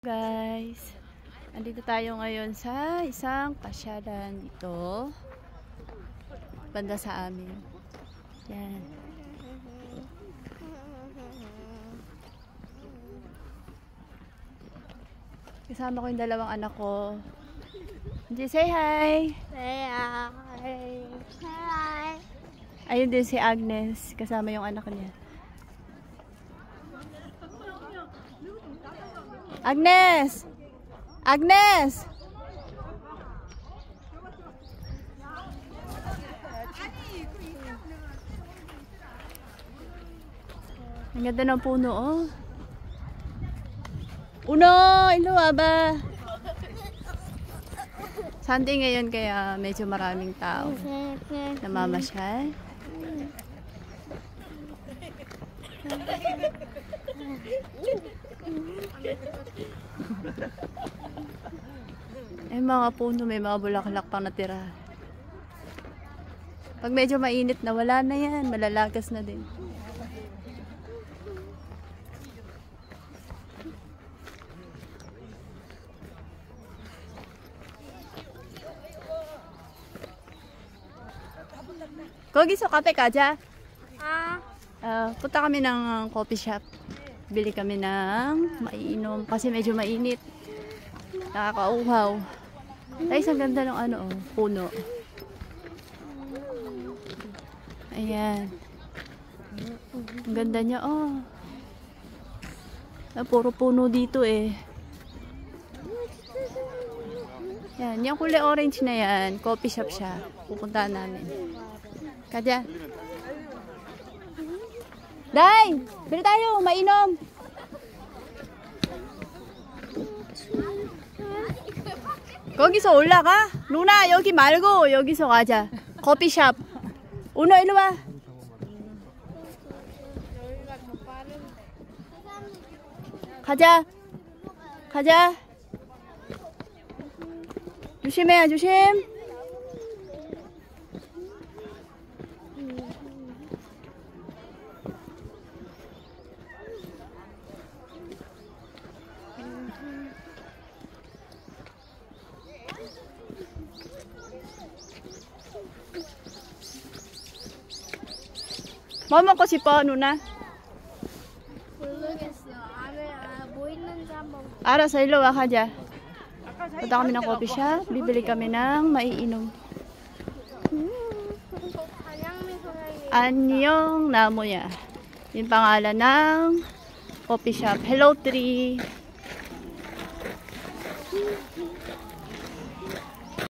Guys, andito tayo ngayon sa isang pasyalan dito banda sa amin. Yan. Kasama ko yung dalawang anak ko. Hindi, say hi! Say hi! Hi! Ayun din si Agnes, kasama yung anak niya. Agnes! Agnes! Ang ganda ng puno, oh. Uno! Ilo, aba! Sunday ngayon kaya medyo maraming tao namamasyal. Ay, mga puno, may mga bulaklak pang natira. Pag medyo mainit na, wala na yan. Malalagas na din. Kogiso, kape kaja? Punta kami ng coffee shop. Bili kami ng maiinom kasi medyo mainit. Nakakauhaw. Guys, ang ganda ng ano, oh, puno. Ayan. Ang ganda niya, oh. Puro puno dito eh. Yan, yung kulay orange na yan, coffee shop siya. Pupuntahan namin. Kadya. Day! Bili tayo, mainom! 거기서 올라가? 누나 여기 말고 여기서 가자. 커피숍. 우노 일로 와. 가자. 가자. 조심해, 조심. 뭐 먹고 싶어, 누나? 모르겠어. 뭐 있는지 한번. 알았어, 일로 와, 가자. Punta kami ng coffee shop, bibili kami ng maiinom. Anyong Namoya. Yung pangalan ng coffee shop. Hello Tree.